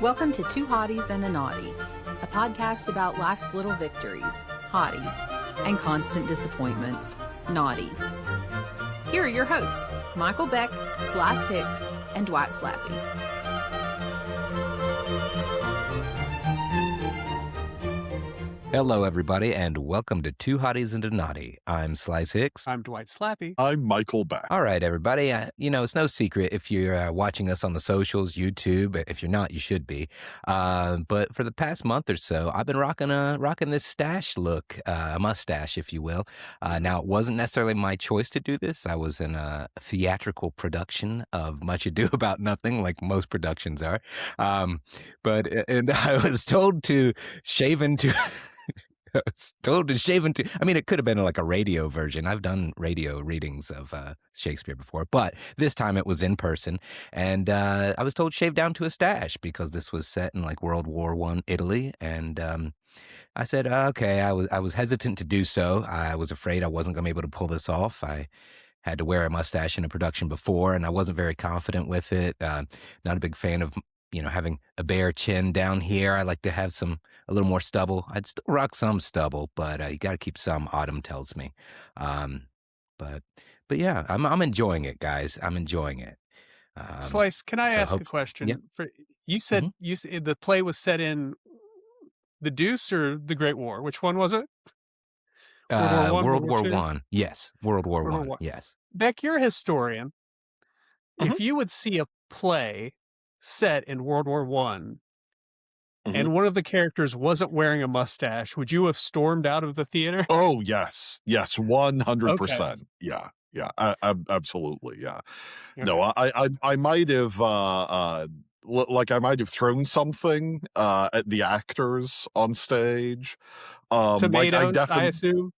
Welcome to Two Hotties and a Naughty, a podcast about life's little victories, hotties, and constant disappointments, naughties. Here are your hosts, Michael Beck, Hicks, and Dwight Slappe. Hello, everybody, and welcome to Two Hotties and a Naughty. I'm Slice Hicks. I'm Dwight Slappe. I'm Michael Beck. All right, everybody. It's no secret if you're watching us on the socials, YouTube. If you're not, you should be. But for the past month or so, I've been rocking this stash look, a mustache, if you will. Now, it wasn't necessarily my choice to do this. I was in a theatrical production of Much Ado About Nothing, like most productions are. But I was told to shave into... I mean, it could have been like a radio version. I've done radio readings of Shakespeare before, but this time it was in person. And I was told shave down to a stash because this was set in like World War I Italy. And I said, okay, I was hesitant to do so. I was afraid I wasn't going to be able to pull this off. I had to wear a mustache in a production before, and I wasn't very confident with it. Not a big fan of having a bare chin down here. I like to have a little more stubble. I'd still rock some stubble, but you got to keep some, Autumn tells me. But yeah, I'm enjoying it, guys. I'm enjoying it. Slice, can I ask a question? Yep. You said the play was set in the Deuce or the Great War. Which one was it? World War I. Yes. World War I. Yes. Beck, you're a historian. If you would see a play set in World War I, and one of the characters wasn't wearing a mustache, would you have stormed out of the theater? Oh, yes, 100%. Okay. Yeah, absolutely, yeah. Okay. No, I might have, I might have thrown something at the actors on stage. Tomatoes, I assume.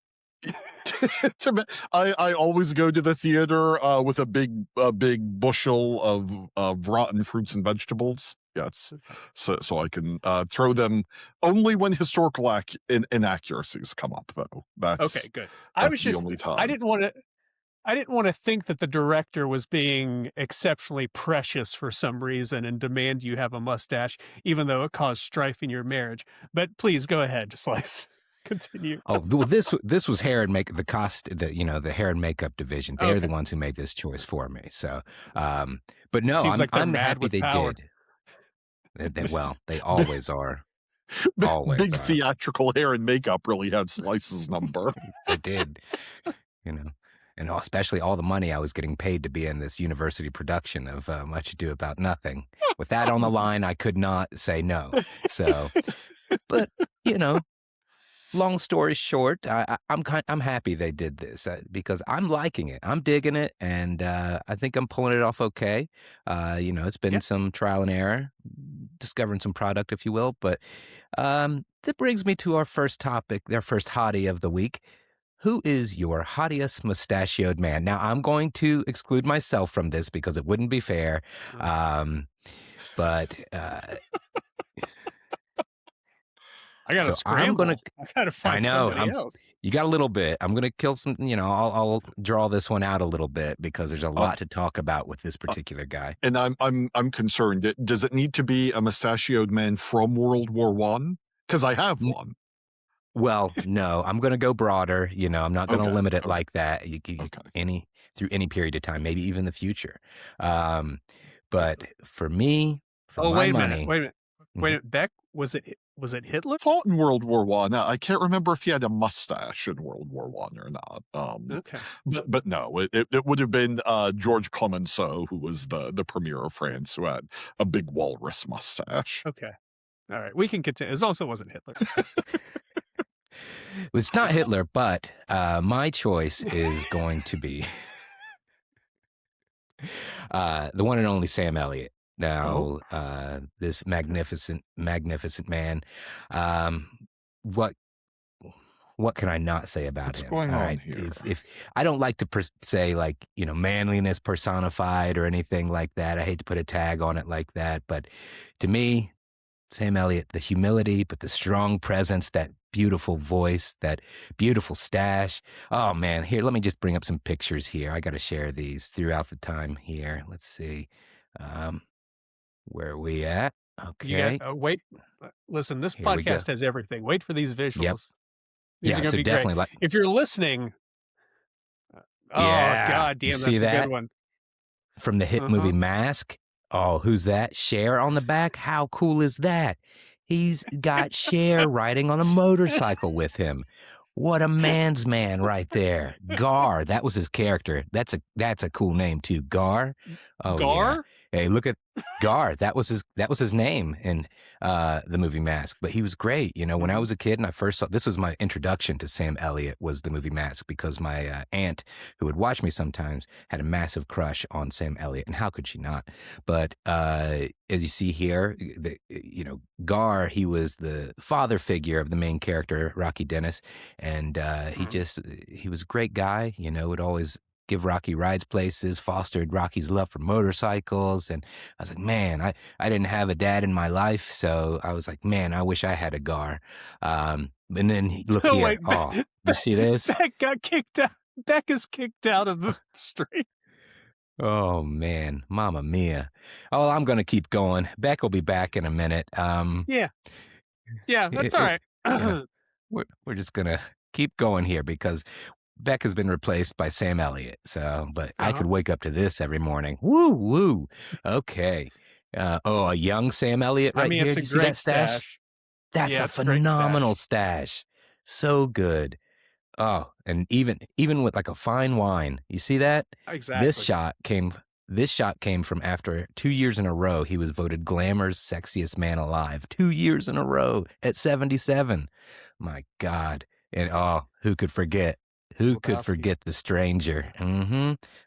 I always go to the theater with a big bushel of rotten fruits and vegetables. Yes, so I can throw them only when historical inaccuracies come up, though. That's okay. Good. I was just. I didn't want to think that the director was being exceptionally precious for some reason and demand you have a mustache, even though it caused strife in your marriage. But please go ahead, Slice. Continue. Oh, well, this was hair and makeup, the hair and makeup division. They're the ones who made this choice for me. So, but no, I'm happy they did. Well, they always are. Always big are. Theatrical hair and makeup really had Slice's number. They did, and especially all the money I was getting paid to be in this university production of Much Ado About Nothing. With that on the line, I could not say no. So, but long story short, I'm happy they did this because I'm liking it. I'm digging it, and I think I'm pulling it off okay. It's been some trial and error, discovering some product, if you will. But that brings me to our first topic, our first hottie of the week. Who is your hottiest mustachioed man? Now, I'm going to exclude myself from this because it wouldn't be fair. But... I got to scramble. I got to find somebody else. You got a little bit. I'm going to kill some, I'll draw this one out a little bit because there's a lot to talk about with this particular guy. And I'm concerned. Does it need to be a mustachioed man from World War I? Because I have one. Well, no, I'm going to go broader. I'm not going to limit it like that. Through any period of time, maybe even the future. But for me, wait a minute. Beck, was it Hitler? Fought in World War I. Now, I can't remember if he had a mustache in World War I or not. Okay. But no, it would have been George Clemenceau, who was the premier of France, who had a big walrus mustache. Okay. All right. We can continue. It also wasn't Hitler. It's not Hitler, but my choice is going to be the one and only Sam Elliott. Now, this magnificent man, what can I not say about him? What's going on here? If I don't like to say manliness personified or anything like that. I hate to put a tag on it like that, but to me, Sam Elliott, the humility, but the strong presence, that beautiful voice, that beautiful stash. Oh man, here, let me just bring up some pictures here. I got to share these throughout the time here. Let's see. Where are we at? Okay. wait. Listen, this Here we go. podcast has everything. Wait for these visuals. Yep. These are going to be great. If you're listening, God damn, that's a good one. From the hit movie Mask. Oh, who's that? Cher on the back? How cool is that? He's got Cher riding on a motorcycle with him. What a man's man right there. Gar, that was his character. That's a cool name too. Gar. Oh, Gar? Yeah. Hey, look at Gar. That was his name in the movie Mask. But he was great. You know, when I was a kid and I first saw, this was my introduction to Sam Elliott, was the movie Mask, because my aunt, who would watch me sometimes, had a massive crush on Sam Elliott, and how could she not? But as you see here, Gar, he was the father figure of the main character, Rocky Dennis, and he was a great guy. You know, would always give Rocky rides places, fostered Rocky's love for motorcycles. And I was like, man, I didn't have a dad in my life. So I was like, man, I wish I had a Gar. And then look here. Wait, you see this? Beck got kicked out. Beck is kicked out of the street. Oh, man. Mamma mia. Oh, I'm going to keep going. Beck will be back in a minute. Yeah, that's all right. We're just going to keep going here because Beck has been replaced by Sam Elliott. But I could wake up to this every morning. Woo, woo. Okay. A young Sam Elliott right here. It's Do a you see great that stash? That's a phenomenal stash. So good. Oh, and even with like a fine wine. You see that? Exactly. This shot came from after 2 years in a row he was voted Glamour's sexiest man alive. 2 years in a row at 77. My God. And who could forget? Who could forget the stranger?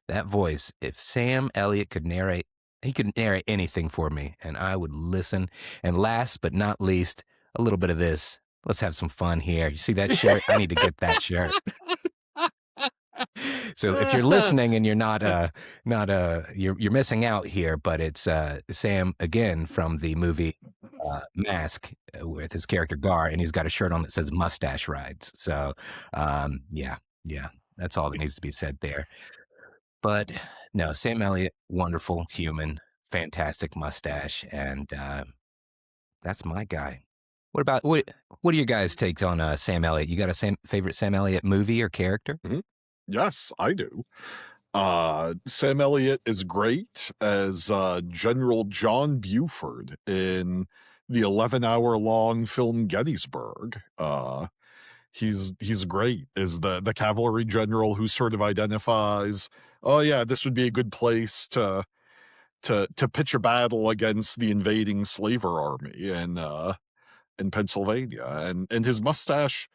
That voice. If Sam Elliott could narrate, he could narrate anything for me, and I would listen. And last but not least, a little bit of this. Let's have some fun here. You see that shirt? I need to get that shirt. So if you're listening and you're you're missing out here, but it's Sam again from the movie Mask with his character Gar, and he's got a shirt on that says Mustache Rides. So yeah, that's all that needs to be said there. But no, Sam Elliott, wonderful human, fantastic mustache, and that's my guy. What about what are your guys' takes on Sam Elliott? You got a favorite Sam Elliott movie or character? Yes, I do. Sam Elliott is great as General John Buford in the 11-hour-long film Gettysburg. He's great as the cavalry general who sort of identifies, oh yeah, this would be a good place to pitch a battle against the invading slaver army in Pennsylvania, and his mustache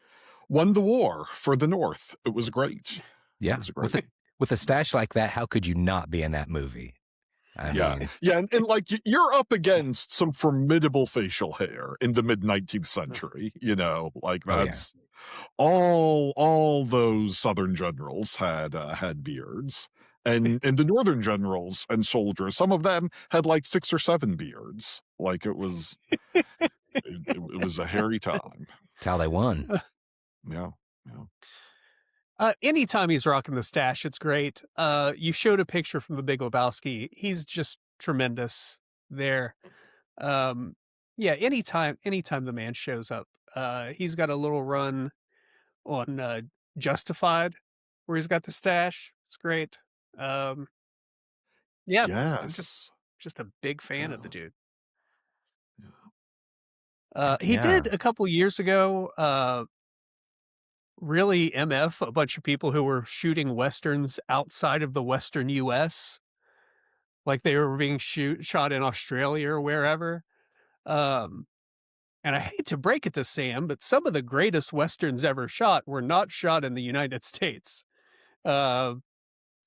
won the war for the North. It was great. Yeah, it was great. With a stash like that, how could you not be in that movie? I mean... and like you're up against some formidable facial hair in the mid-19th century. You know, like that's all those Southern generals had beards. And the Northern generals and soldiers, some of them had like 6 or 7 beards. Like it was it was a hairy time. That's how they won. Yeah. Anytime he's rocking the stash, it's great. You showed a picture from The Big Lebowski. He's just tremendous there. Anytime the man shows up, he's got a little run on Justified where he's got the stash. It's great. I'm just a big fan of the dude. He did a couple years ago, really MF a bunch of people who were shooting Westerns outside of the Western US. Like they were being shot in Australia or wherever. And I hate to break it to Sam, but some of the greatest Westerns ever shot were not shot in the United States.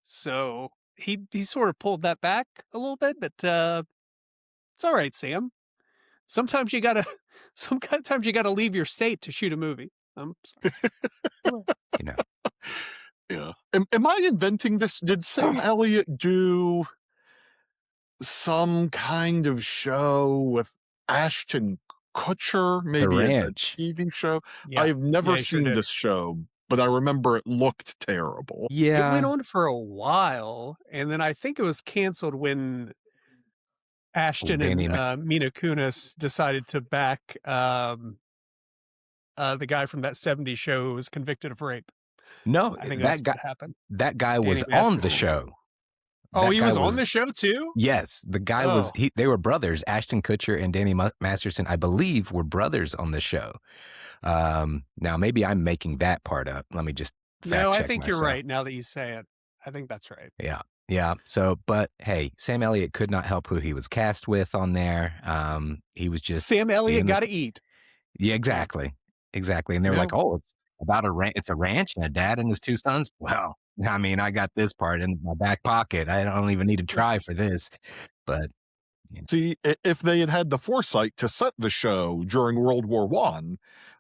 So he sort of pulled that back a little bit, but it's all right, Sam. Sometimes you gotta leave your state to shoot a movie. I'm sorry. You know. Yeah. Am I inventing this? Did Sam Elliott do some kind of show with Ashton Kutcher? Maybe a TV show? Yeah. I've never seen this show, but I remember it looked terrible. Yeah. It went on for a while, and then I think it was canceled when Ashton and Mila Kunis decided to back the guy from that 70s show who was convicted of rape. No, I think that guy what happened. That guy was on the show. Oh, he was on the show too? Yes, the guy was. They were brothers. Ashton Kutcher and Danny Masterson, I believe, were brothers on the show. Now maybe I'm making that part up. Let me just fact check I think myself. You're right. Now that you say it, I think that's right. Yeah. So, but hey, Sam Elliott could not help who he was cast with on there. He was just Sam Elliott got to eat. Yeah, exactly. And they were like, "Oh, it's about it's a ranch and a dad and his two sons." Well, I mean, I got this part in my back pocket. I don't even need to try for this. But see, if they had the foresight to set the show during World War I,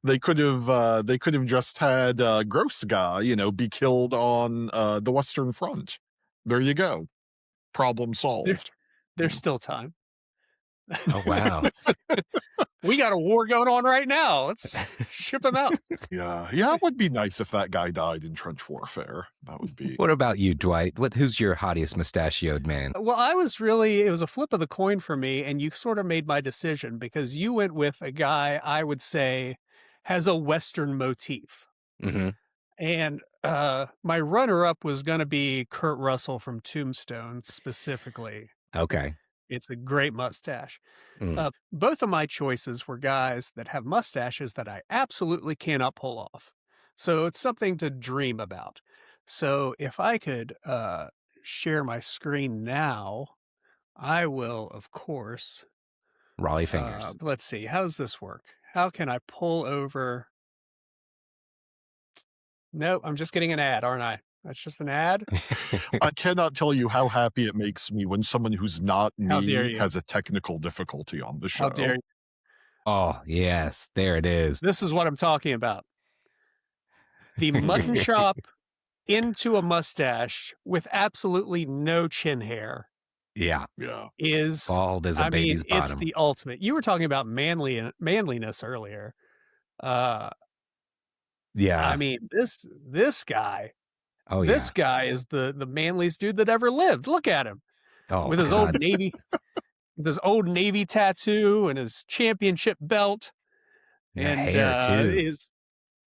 they could have just had Gross Guy, be killed on the Western Front. There you go. Problem solved. There's still time. Oh, wow. We got a war going on right now. Let's ship him out. Yeah, it would be nice if that guy died in trench warfare. That would be. What about you, Dwight? Who's your hottiest mustachioed man? Well, it was a flip of the coin for me, and you sort of made my decision because you went with a guy I would say has a Western motif. Mm-hmm. And my runner-up was going to be Kurt Russell from Tombstone specifically. Okay. It's a great mustache. Both of my choices were guys that have mustaches that I absolutely cannot pull off. So it's something to dream about. So if I could share my screen now, I will, of course. Raleigh fingers. Let's see. How does this work? How can I pull over? Nope, I'm just getting an ad, aren't I? That's just an ad. I cannot tell you how happy it makes me when someone who's not me has a technical difficulty on the show. How dare you? Oh, yes. There it is. This is what I'm talking about. The mutton chop into a mustache with absolutely no chin hair. Yeah. Is bald as a baby's bottom. It's the ultimate. You were talking about manliness earlier. Yeah. I mean, this guy. Oh, this guy is the manliest dude that ever lived. Look at him. With his old Navy, with his old Navy tattoo and his championship belt, and hair too.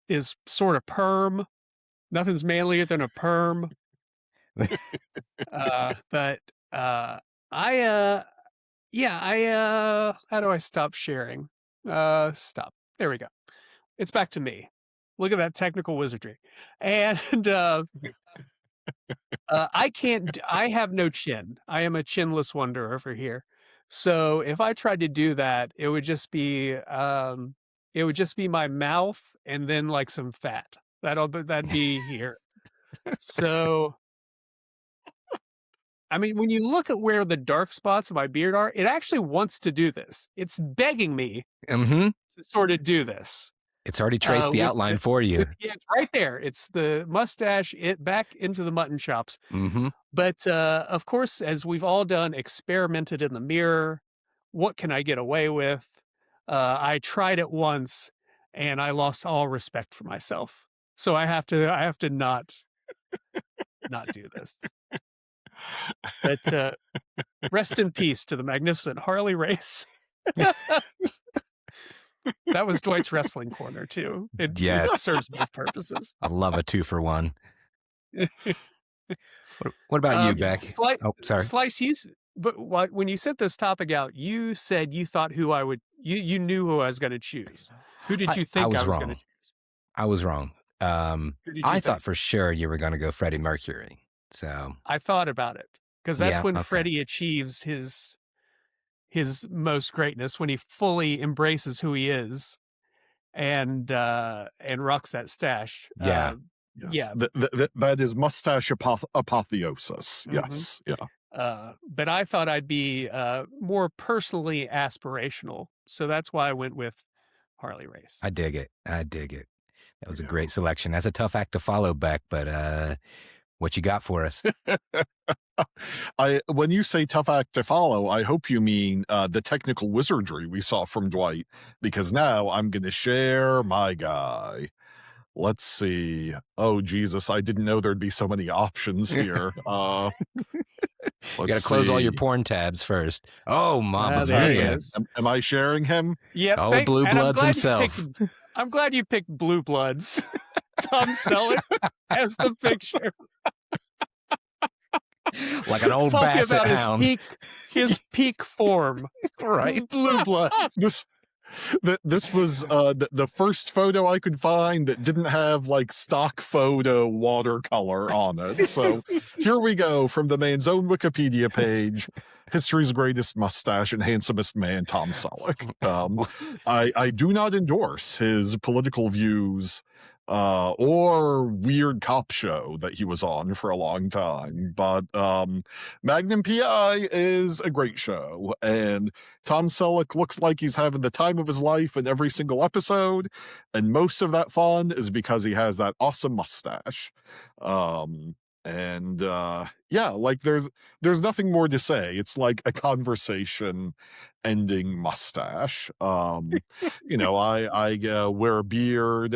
is sort of perm. Nothing's manlier than a perm. But how do I stop sharing? Stop. There we go. It's back to me. Look at that technical wizardry. And I have no chin. I am a chinless wonder over here. So if I tried to do that, it would just be my mouth and then like some fat. That'd be here. So I mean, when you look at where the dark spots of my beard are, it actually wants to do this. It's begging me to sort of do this. It's already traced the outline for you. Yeah, it's right there. It's the mustache, back into the mutton chops. Mm-hmm. But of course, as we've all done, experimented in the mirror. What can I get away with? I tried it once, and I lost all respect for myself. So I have to not do this. But rest in peace to the magnificent Harley Race. That was Dwight's wrestling corner too. It serves both purposes. I love a 2-for-1. What about you, Beck? Sorry. Slice, but when you sent this topic out, you said you thought you knew who I was going to choose. Who did you think I was going to choose? I was wrong. I thought for sure you were going to go Freddie Mercury. So I thought about it because that's when Freddie achieves his most greatness, when he fully embraces who he is and rocks that stash. Yes. Yeah. That is mustache apotheosis. Mm-hmm. Yes. Yeah. But I thought I'd be more personally aspirational. So that's why I went with Harley Race. I dig it. That was a great selection. That's a tough act to follow, Beck, but what you got for us? When you say tough act to follow, I hope you mean the technical wizardry we saw from Dwight, because now I'm going to share my guy. Let's see. Oh, Jesus, I didn't know there'd be so many options here. You got to close all your porn tabs first. Oh, Mama there Mia. Am I sharing him? Yep. Oh, Blue Bloods himself. I'm glad you picked Blue Bloods. Tom Selleck has the picture. Like an old Talking basset about hound. his peak form. Right. Blue Bloods. This was the first photo I could find that didn't have like stock photo watercolor on it. So here we go from the man's own Wikipedia page. History's greatest mustache and handsomest man, Tom Selleck. I do not endorse his political views or weird cop show that he was on for a long time. But Magnum PI is a great show, and Tom Selleck looks like he's having the time of his life in every single episode, and most of that fun is because he has that awesome mustache. Yeah, like there's nothing more to say. It's like a conversation ending mustache. You know, I wear a beard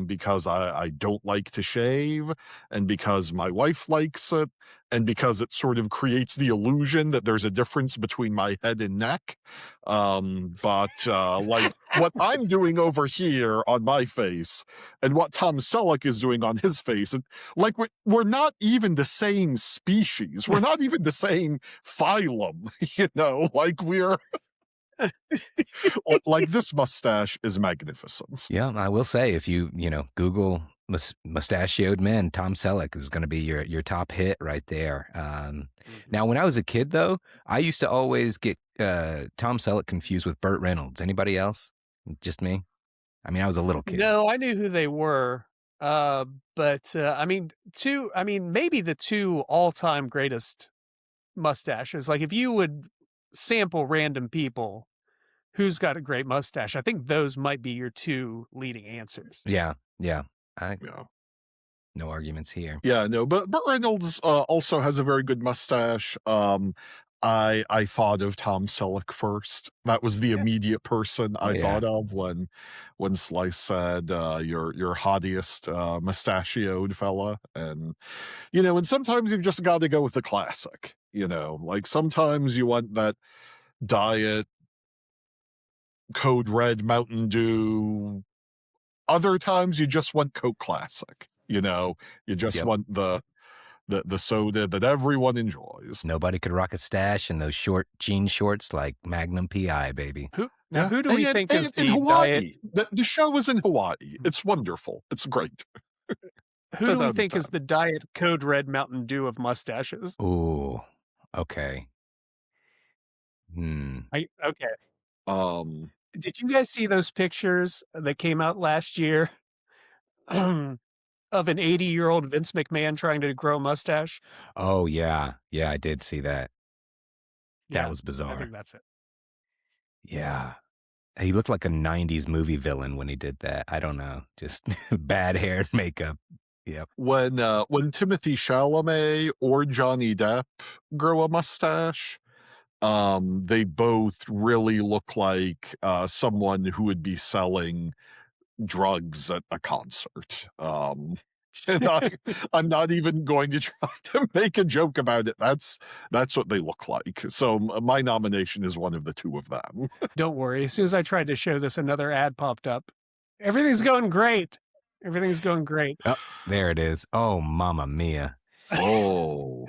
because I don't like to shave, and because my wife likes it, and because it sort of creates the illusion that there's a difference between my head and neck. Like what I'm doing over here on my face and what Tom Selleck is doing on his face, and like we're not even the same species. We're not even the same phylum, you know, like we're like this mustache is magnificent. Yeah, I will say, if you Google mustachioed men, Tom Selleck is going to be your top hit right there. Now, when I was a kid, though, I used to always get Tom Selleck confused with Burt Reynolds. Anybody else? Just me? I mean, I was a little kid. No, I knew who they were. But I mean, maybe the two all-time greatest mustaches. Like if you would sample random people who's got a great mustache, I think those might be your two leading answers. Yeah. No arguments here. Yeah, no, but Burt Reynolds also has a very good mustache. I thought of Tom Selleck first. That was the immediate person I thought of when Slice said your hottiest mustachioed fella. And and sometimes you've just got to go with the classic. Like sometimes you want that diet Code Red Mountain Dew. Other times you just want Coke Classic. You just want the soda that everyone enjoys. Nobody could rock a stash in those short jean shorts like Magnum PI, baby. Who do we think is the Hawaii? diet? The show is in Hawaii. It's wonderful. It's great. Who do we think is the diet Code Red Mountain Dew of mustaches? Ooh, okay. Okay. Did you guys see those pictures that came out last year of an 80-year-old Vince McMahon trying to grow a mustache? Oh, yeah. Yeah, I did see that. That was bizarre. I think that's it. Yeah. He looked like a 90s movie villain when he did that. I don't know. Just bad hair and makeup. Yep. When Timothée Chalamet or Johnny Depp grow a mustache, they both really look like someone who would be selling drugs at a concert. And I'm not even going to try to make a joke about it. That's what they look like. So my nomination is one of the two of them. Don't worry. As soon as I tried to show this, another ad popped up. Everything's going great. Everything's going great. Oh, there it is. Oh, Mama Mia. Oh.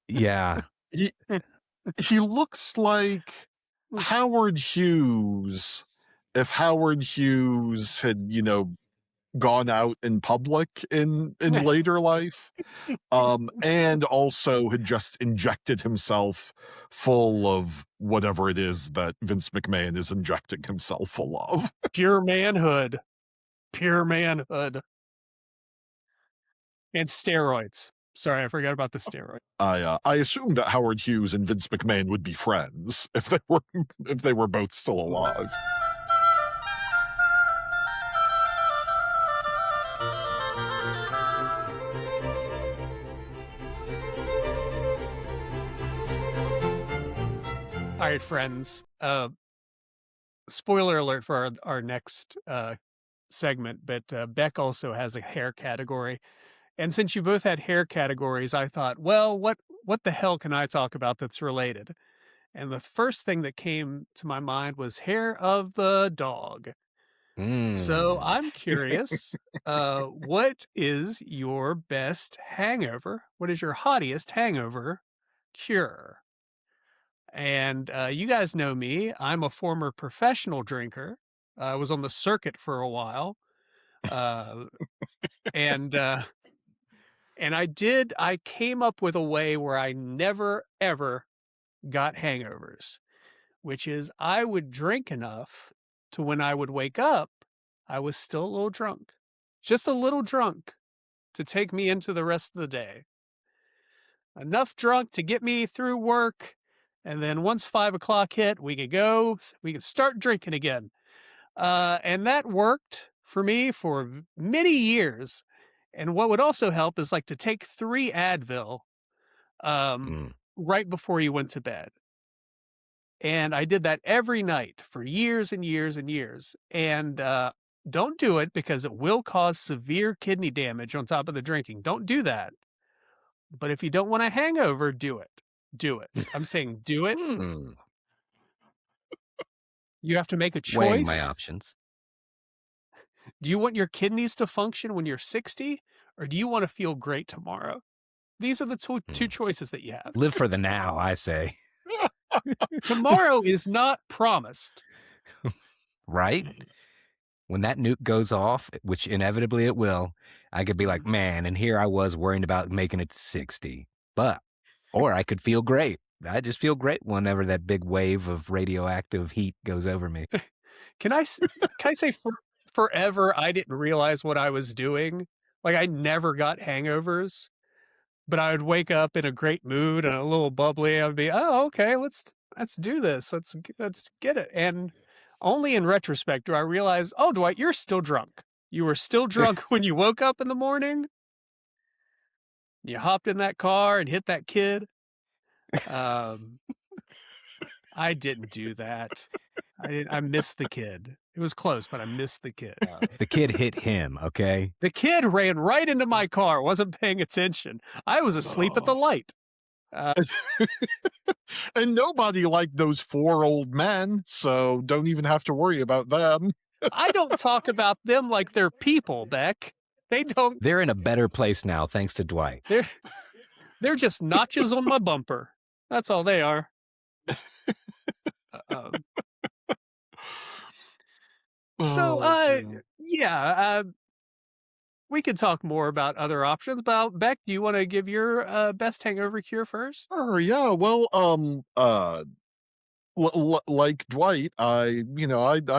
Yeah. He looks like Howard Hughes if Howard Hughes had, gone out in public in later life, and also had just injected himself full of whatever it is that Vince McMahon is injecting himself full of. Pure manhood. And steroids. Sorry, I forgot about the steroid. I assumed that Howard Hughes and Vince McMahon would be friends if they were both still alive. All right, friends. Spoiler alert for our next segment, but Beck also has a hair category. And since you both had hair categories, I thought, well, what what the hell can I talk about that's related? And the first thing that came to my mind was hair of the dog. So I'm curious, what is your best hangover? What is your hottiest hangover cure? And you guys know me. I'm a former professional drinker. I was on the circuit for a while. Uh, and I came up with a way where I never, ever got hangovers, which is I would drink enough to when I would wake up, I was still a little drunk, just a little drunk to take me into the rest of the day. Enough drunk to get me through work. And then once 5 o'clock hit, we could start drinking again. And that worked for me for many years. And what would also help is like to take 3 Advil right before you went to bed. And I did that every night for years and years and years. And don't do it because it will cause severe kidney damage on top of the drinking. Don't do that. But if you don't want a hangover, do it. Do it. I'm saying do it. You have to make a choice. Weighing my options. Do you want your kidneys to function when you're 60, or do you want to feel great tomorrow? These are the two choices that you have. Live for the now, I say. Tomorrow is not promised. Right? When that nuke goes off, which inevitably it will, I could be like, man, and here I was worrying about making it to 60. Or I could feel great. I just feel great whenever that big wave of radioactive heat goes over me. Can I say forever I didn't realize what I was doing? Like I never got hangovers, but I would wake up in a great mood and a little bubbly. I would be, oh, okay, let's do this. Let's get it. And only in retrospect do I realize, oh, Dwight, you're still drunk. You were still drunk when you woke up in the morning. You hopped in that car and hit that kid. I didn't do that. I missed the kid. It was close, but I missed the kid. The kid hit him, okay? The kid ran right into my car, wasn't paying attention. I was asleep at the light. And nobody liked those 4 old men, so don't even have to worry about them. I don't talk about them like they're people, Beck. They don't. They're in a better place now, thanks to Dwight. They're just notches on my bumper. That's all they are. We could talk more about other options. But Beck, do you want to give your best hangover cure first? Sure, yeah. Well, like Dwight, I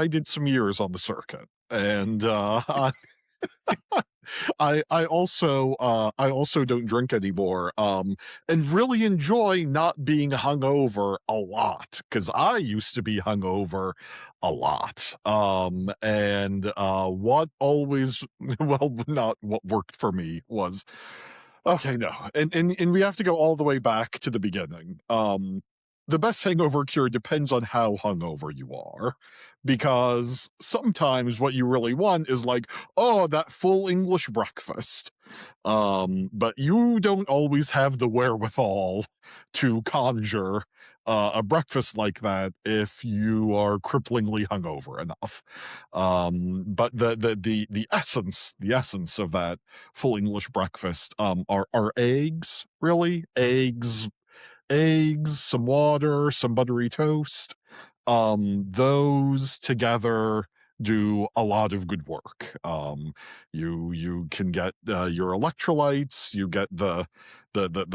did some years on the circuit, and I also don't drink anymore, and really enjoy not being hungover a lot, because I used to be hungover a lot. And what always, well, not what worked for me was, okay, no, and we have to go all the way back to the beginning. The best hangover cure depends on how hungover you are, because sometimes what you really want is like, oh, that full English breakfast. But you don't always have the wherewithal to conjure a breakfast like that if you are cripplingly hungover enough. But the essence of that full English breakfast are eggs, really. Eggs, some water, some buttery toast. Those together do a lot of good work. You can get your electrolytes, you get the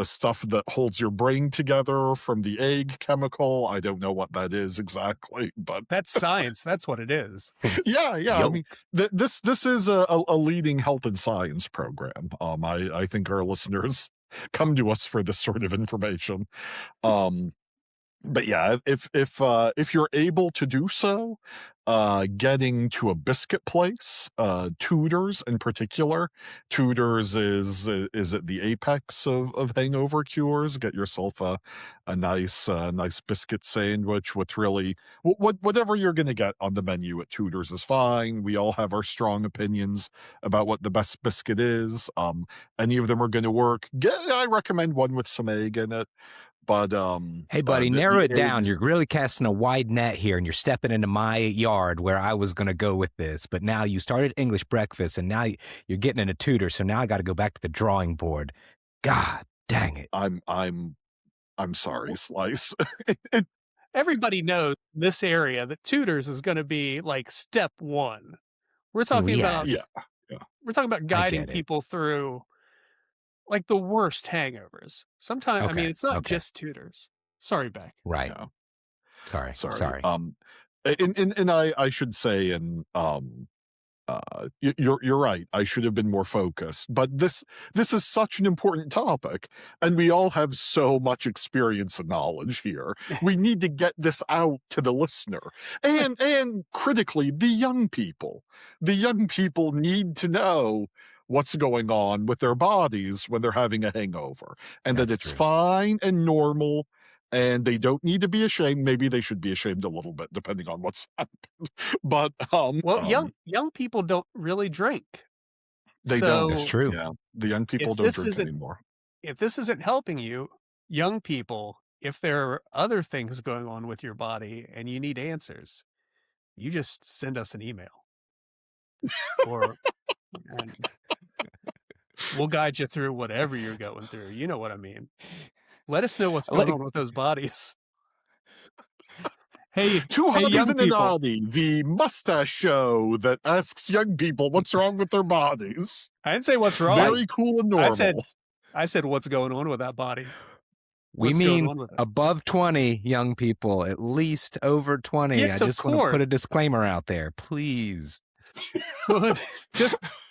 stuff that holds your brain together from the egg chemical. I don't know what that is exactly, but that's science. That's what it is. Yeah. I mean, this is a leading health and science program. I think our listeners come to us for this sort of information. But yeah, if you're able to do so, getting to a biscuit place, Tudor's in particular. Tudor's is at the apex of hangover cures. Get yourself a nice biscuit sandwich with really whatever you're going to get on the menu at Tudor's is fine. We all have our strong opinions about what the best biscuit is. Any of them are going to work. I recommend one with some egg in it. But hey, buddy, narrow it down. eggs- You're really casting a wide net here, and you're stepping into my yard where I was going to go with this. But now you started English breakfast, and now you're getting into Tudor. So now I got to go back to the drawing board. God dang it! I'm sorry, Slice. Everybody knows in this area that Tudor's is going to be like step one. We're talking about Yeah. we're talking about guiding get it. people through like the worst hangovers. Sometimes, I mean, Okay, it's not okay. just Tudor's. Sorry, Beck. Right. Yeah. Sorry. And I should say, you're right. I should have been more focused. But this is such an important topic, and we all have so much experience and knowledge here. We need to get this out to the listener, and critically, the young people. The young people need to know what's going on with their bodies when they're having a hangover, and that That's it's true. fine and normal. And they don't need to be ashamed. Maybe they should be ashamed a little bit, depending on what's happened. But Well, young people don't really drink. they So don't. That's true. Yeah, the young people if don't this drink isn't anymore. if this isn't helping you, young people, if there are other things going on with your body and you need answers, you just send us an email, and we'll guide you through whatever you're going through. You know what I mean. Let us know what's going on with those bodies. Hey, Two hey, Hotties young and a people. Naughty, the mustache show that asks young people what's wrong with their bodies. I didn't say what's wrong. Very cool and normal. I said what's going on with that body. We What's going mean on with it? above 20 young people, at least over 20. Yes, I of just want to course. put a disclaimer out there, please.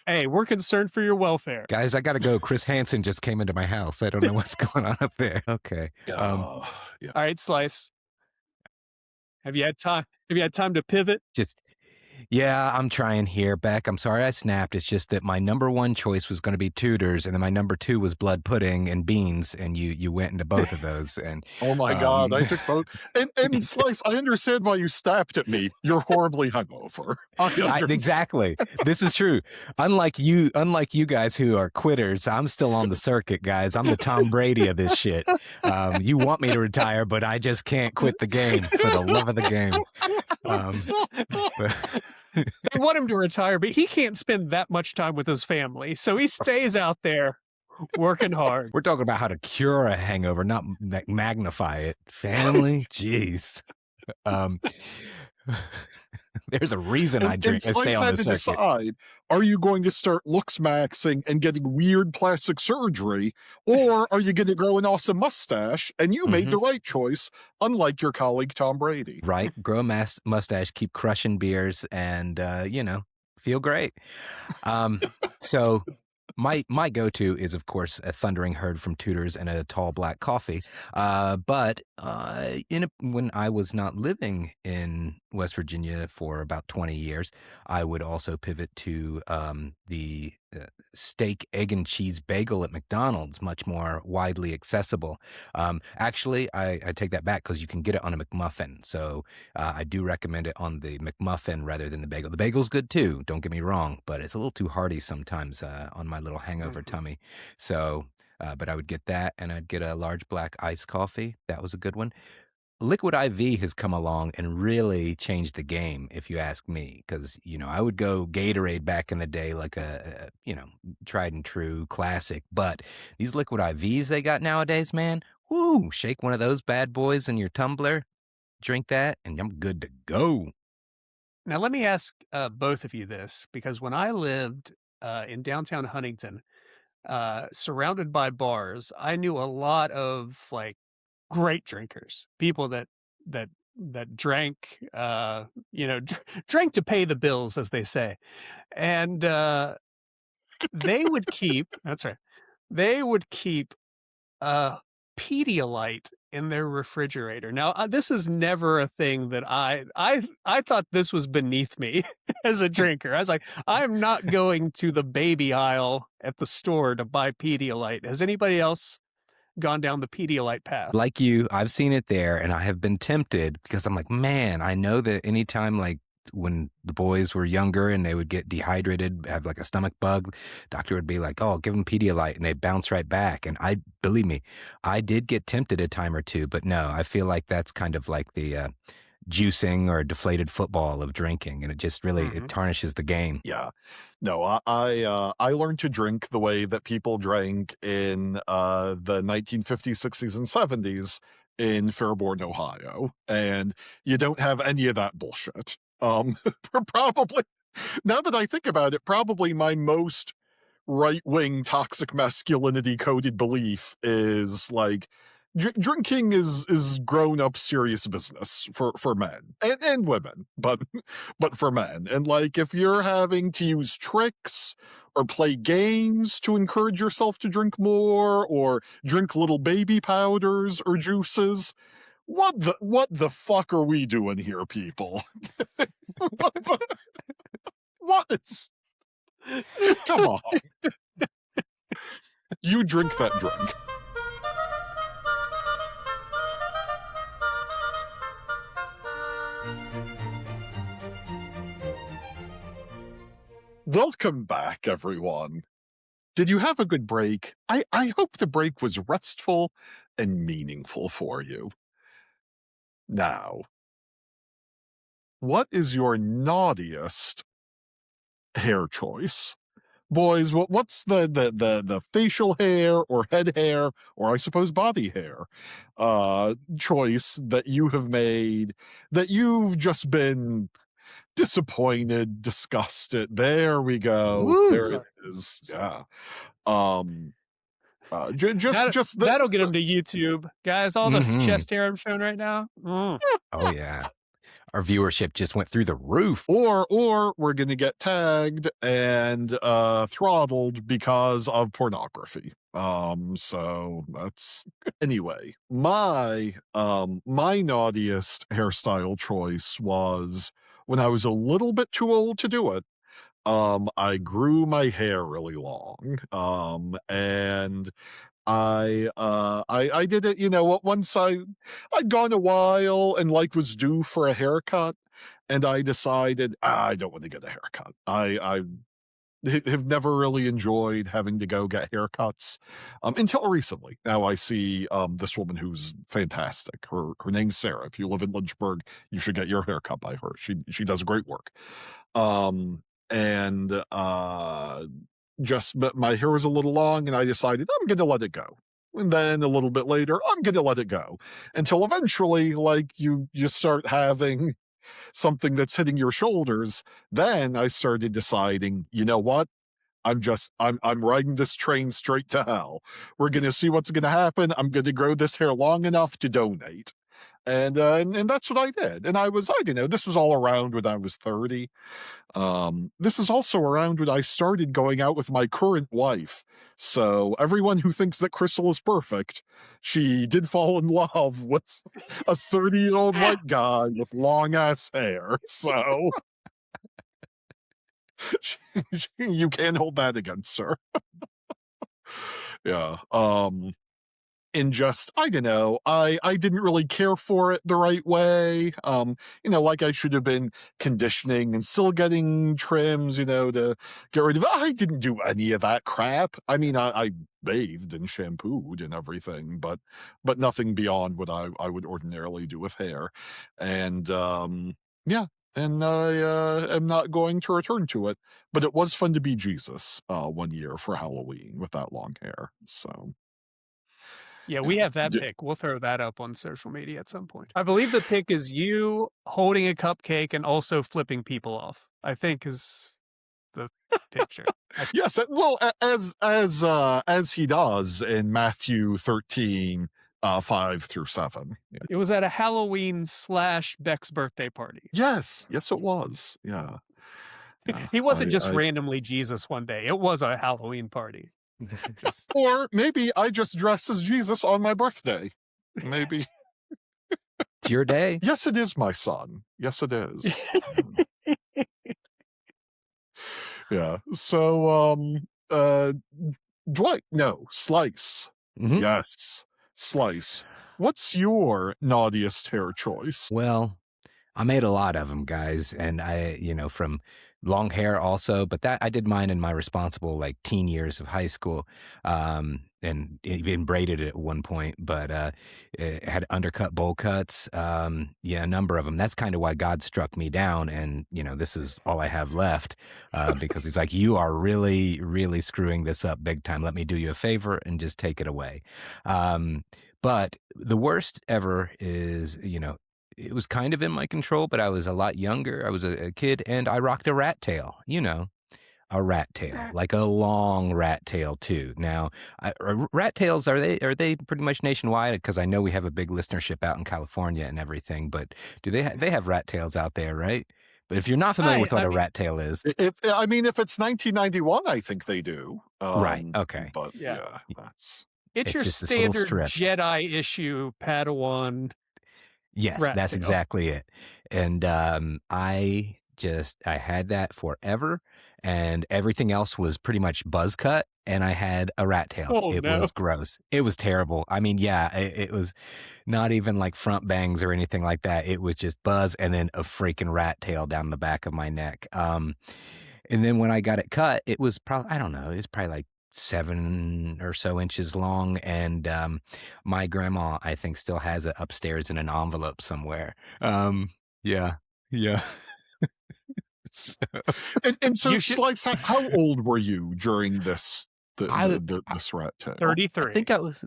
Hey, we're concerned for your welfare. Guys, I got to go. Chris Hansen just came into my house. I don't know what's going on up there. Okay. Yeah. All right, Slice. Have you had time to pivot? Yeah, I'm trying here, Beck. I'm sorry I snapped. It's just that my number one choice was going to be Tudor's, and then my number two was blood pudding and beans, and you went into both of those. And oh my God, I took both. And Slice, I understand why you snapped at me. You're horribly hungover. Exactly. This is true. Unlike you guys who are quitters, I'm still on the circuit, guys. I'm the Tom Brady of this shit. You want me to retire, but I just can't quit the game for the love of the game. They want him to retire, but he can't spend that much time with his family, so he stays out there working hard. We're talking about how to cure a hangover, not magnify it. Family, jeez. There's a reason I drink. I stay on the circuit. Decide, are you going to start looks maxing and getting weird plastic surgery, or are you going to grow an awesome mustache? And you made the right choice, unlike your colleague Tom Brady. Right, grow a mustache, keep crushing beers, and feel great. So my go-to is, of course, a thundering herd from Tudor's and a tall black coffee. But when I was not living in West Virginia for about 20 years, I would also pivot to the steak, egg, and cheese bagel at McDonald's, much more widely accessible. Actually, I take that back because you can get it on a McMuffin. So I do recommend it on the McMuffin rather than the bagel. The bagel's good too, don't get me wrong, but it's a little too hearty sometimes on my little hangover tummy. So, but I would get that, and I'd get a large black iced coffee. That was a good one. Liquid IV has come along and really changed the game, if you ask me, because, I would go Gatorade back in the day, like a tried and true classic. But these liquid IVs they got nowadays, man, whoo, shake one of those bad boys in your tumbler, drink that, and I'm good to go. Now, let me ask both of you this, because when I lived in downtown Huntington, surrounded by bars, I knew a lot of like great drinkers, people that drank, drank to pay the bills, as they say, and they would keep. That's right. They would keep Pedialyte in their refrigerator. Now, this is never a thing that I thought this was beneath me as a drinker. I was like, I'm not going to the baby aisle at the store to buy Pedialyte. Has anybody else gone down the Pedialyte path? Like you, I've seen it there, and I have been tempted because I'm like, man, I know that anytime, like, when the boys were younger and they would get dehydrated, have like a stomach bug, doctor would be like, oh, give them Pedialyte, and they bounce right back. And believe me, I did get tempted a time or two, but no, I feel like that's kind of like the juicing or deflated football of drinking, and it just really it tarnishes the game. Yeah, no, I learned to drink the way that people drank in the 1950s, 60s, and 70s in Fairborn, Ohio, and you don't have any of that bullshit. Probably, now that I think about it, probably my most right-wing toxic masculinity coded belief is like drinking is grown-up serious business for men and women, but for men. And like, if you're having to use tricks or play games to encourage yourself to drink more, or drink little baby powders or juices, what the fuck are we doing here, people? What is... Come on. You drink that drink. Welcome back, everyone. Did you have a good break? I hope the break was restful and meaningful for you. Now, what is your naughtiest hair choice? Boys, what's the facial hair or head hair, or I suppose body hair, choice that you have made that you've just been disappointed, disgusted? There we go. Woo. There it is. Yeah. That'll get them to YouTube, guys. All the chest hair I'm showing right now. Oh yeah, our viewership just went through the roof. Or we're gonna get tagged and throttled because of pornography. So that's anyway. My naughtiest hairstyle choice was when I was a little bit too old to do it. I grew my hair really long. And I did it, once I'd gone a while and like was due for a haircut, and I decided I don't want to get a haircut. I have never really enjoyed having to go get haircuts until recently. Now I see this woman who's fantastic. Her name's Sarah. If you live in Lynchburg, you should get your haircut by her. She does great work. But my hair was a little long, and I decided I'm going to let it go. And then a little bit later, I'm going to let it go, until eventually, like, you start having something that's hitting your shoulders. Then I started deciding, you know what? I'm riding this train straight to hell. We're going to see what's going to happen. I'm going to grow this hair long enough to donate. And that's what I did. And this was all around when I was 30. This is also around when I started going out with my current wife. So everyone who thinks that Crystal is perfect, she did fall in love with a 30-year-old white guy with long ass hair. So you can't hold that against her. Yeah. And just, I don't know, I didn't really care for it the right way. Like I should have been conditioning and still getting trims, to get rid of it. I didn't do any of that crap. I mean, I bathed and shampooed and everything, but nothing beyond what I would ordinarily do with hair. And, yeah. And I am not going to return to it. But it was fun to be Jesus one year for Halloween with that long hair. So... Yeah, we have that pic. We'll throw that up on social media at some point. I believe the pic is you holding a cupcake and also flipping people off, I think is the picture. Yes, well, as he does in Matthew 13, 5 through 7. Yeah. It was at a Halloween / Beck's birthday party. Yes, it was. Yeah. He wasn't just randomly Jesus one day. It was a Halloween party. Or maybe I just dress as Jesus on my birthday. maybe. It's your day. Yes, it is, my son. Yes, it is. Yeah. So, Dwight, no, Slice. Mm-hmm. Yes, Slice. What's your naughtiest hair choice? Well, I made a lot of them, guys, and from long hair also, but that I did mine in my responsible like teen years of high school, and even braided it at one point, but it had undercut bowl cuts, a number of them. That's kind of why God struck me down, and this is all I have left, because he's like, you are really, really screwing this up big time. Let me do you a favor and just take it away. But the worst ever is, it was kind of in my control, but I was a lot younger. I was a kid, and I rocked a rat tail, a rat tail, like a long rat tail too. Now, rat tails, are they pretty much nationwide? Because I know we have a big listenership out in California and everything, but do they have rat tails out there, right? But if you're not familiar with what a rat tail is, if it's 1991, I think they do. Right? Okay, but yeah, it's your standard Jedi issue Padawan. Yes, that's exactly it. And I had that forever, and everything else was pretty much buzz cut, and I had a rat tail. It was gross. It was terrible. I mean, yeah, it was not even like front bangs or anything like that. It was just buzz and then a freaking rat tail down the back of my neck. And then when I got it cut, it was probably, I don't know, it's probably like 7 or so inches long, and my grandma, I think, still has it upstairs in an envelope somewhere. Yeah. So Slice, how old were you during this this rat tail? 33. I think I was.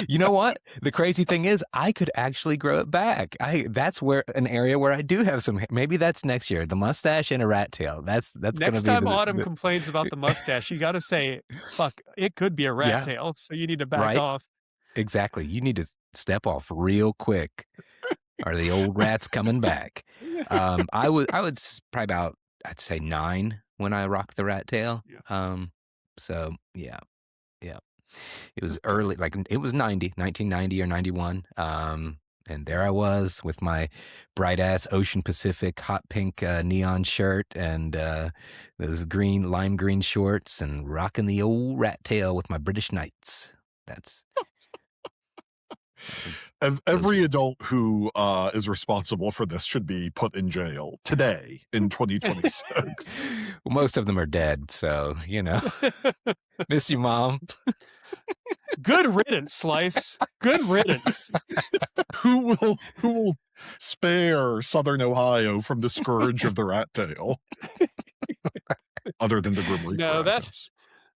You know what? The crazy thing is, I could actually grow it back. That's an area where I do have some. Maybe that's next year. The mustache and a rat tail. That's next time Autumn complains about the mustache. You got to say, "Fuck, it could be a rat tail." So you need to back off. Exactly. You need to step off real quick. Are the old rats coming back? I was probably about, I'd say 9 when I rocked the rat tail. So yeah. It was early, like it was 1990 or 91. And there I was with my bright ass Ocean Pacific hot pink neon shirt and those lime green shorts and rocking the old rat tail with my British Knights. Every adult who is responsible for this should be put in jail today in 2026. Well, most of them are dead, so miss you, Mom. Good riddance, Slice. Good riddance. Who will spare Southern Ohio from the scourge of the rat tail? Other than the Grim Reaper. No,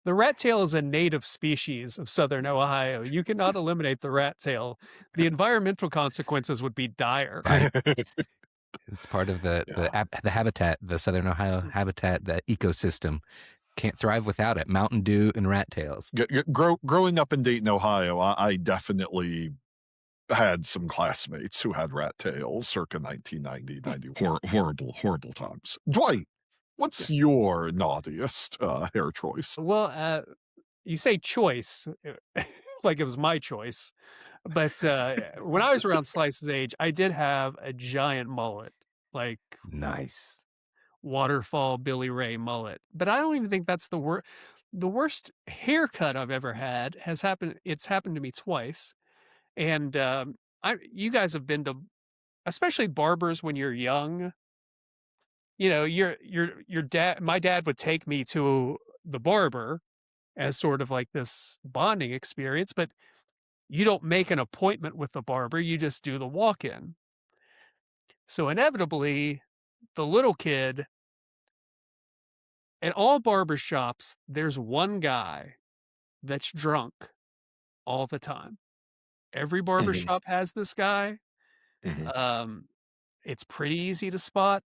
the rat tail is a native species of Southern Ohio. You cannot eliminate the rat tail. The environmental consequences would be dire. Right. It's part of the habitat, the Southern Ohio habitat, the ecosystem. Can't thrive without it. Mountain Dew and rat tails. Growing up in Dayton, Ohio, I definitely had some classmates who had rat tails circa 1990, 90. Horrible times. Dwight, what's your naughtiest hair choice? Well, you say choice like it was my choice. But when I was around Slice's age, I did have a giant mullet. Like, nice. Waterfall Billy Ray mullet. But I don't even think that's the worst. The worst haircut I've ever had has happened. It's happened to me twice. And you guys have been to, especially barbers when you're young. Your dad, my dad would take me to the barber as sort of like this bonding experience, but you don't make an appointment with the barber. You just do the walk-in. So inevitably, the little kid, at all barber shops, there's one guy that's drunk all the time. Every barber shop has this guy. It's pretty easy to spot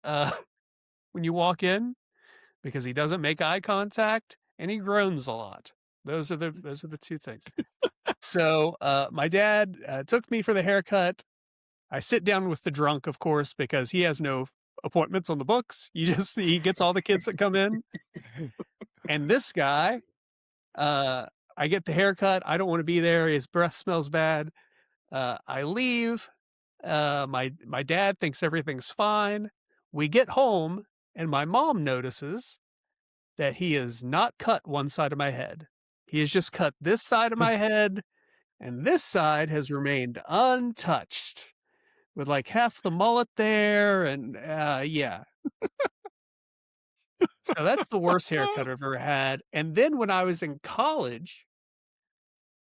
when you walk in because he doesn't make eye contact and he groans a lot. Those are the two things. So my dad took me for the haircut. I sit down with the drunk, of course, because he has no appointments on the books. He gets all the kids that come in. And this guy, I get the haircut. I don't want to be there. His breath smells bad. I leave. My dad thinks everything's fine. We get home, and my mom notices that he has not cut one side of my head. He has just cut this side of my head, and this side has remained untouched with like half the mullet there. And yeah. So that's the worst haircut I've ever had. And then when I was in college,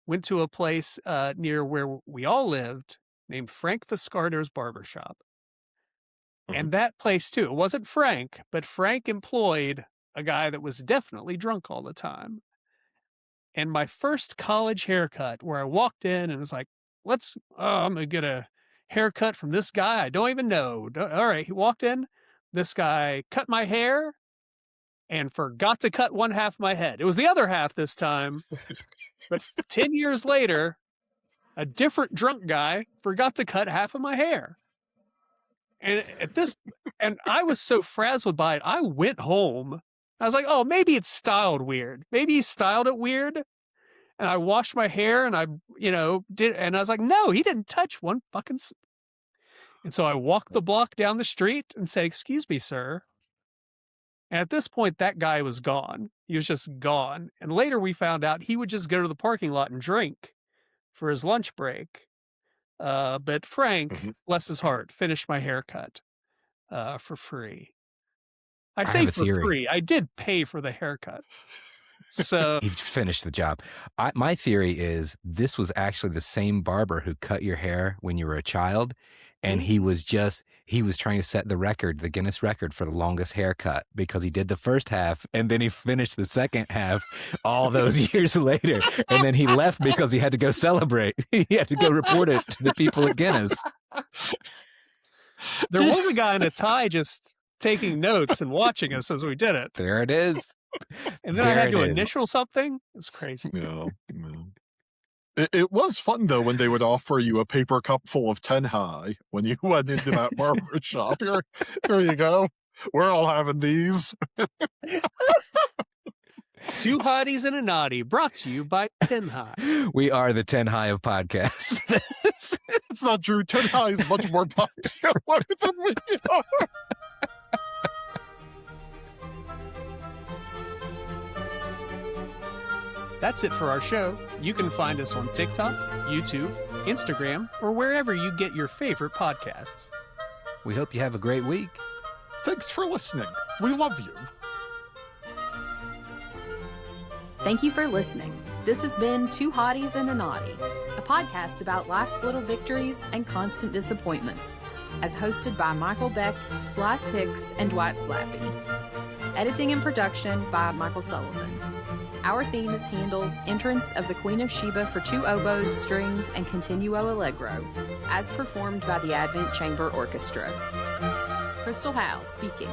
went to a place near where we all lived named Frank Fiscardo's Barbershop. And that place too, it wasn't Frank, but Frank employed a guy that was definitely drunk all the time. And my first college haircut, where I walked in and was like, I'm going to get a haircut from this guy I don't even know. All right, he walked in, this guy cut my hair and forgot to cut one half of my head. It was the other half this time. But 10 years later, a different drunk guy forgot to cut half of my hair. And I was so frazzled by it, I went home. I was like, oh, maybe it's styled weird. Maybe he styled it weird. And I washed my hair and I was like, no, he didn't touch one fucking. And so I walked the block down the street and said, excuse me, sir. And at this point, that guy was gone. He was just gone. And later we found out he would just go to the parking lot and drink for his lunch break. But Frank, bless his heart, finished my haircut for free. I say for free. I did pay for the haircut. So he finished the job. My theory is this was actually the same barber who cut your hair when you were a child. And he was trying to set the record, the Guinness record for the longest haircut, because he did the first half and then he finished the second half all those years later. And then he left because he had to go celebrate. He had to go report it to the people at Guinness. There was a guy in a tie just taking notes and watching us as we did it. There it is. And then I had to initial something. It was crazy. Yeah. It was fun, though, when they would offer you a paper cup full of 10 high when you went into that barber shop. Here you go. We're all having these. Two Hotties and a Naughty, brought to you by 10 High. We are the 10 High of podcasts. It's not true. 10 High is much more popular than we are. That's it for our show. You can find us on TikTok, YouTube, Instagram, or wherever you get your favorite podcasts. We hope you have a great week. Thanks for listening. We love you. Thank you for listening. This has been Two Hotties and a Naughty, a podcast about life's little victories and constant disappointments, as hosted by Michael Beck, Hicks, and Dwight Slappe. Editing and production by Michael Sullivan. Our theme is Handel's Entrance of the Queen of Sheba for two oboes, strings, and Continuo allegro, as performed by the Advent Chamber Orchestra. Crystal Howe speaking.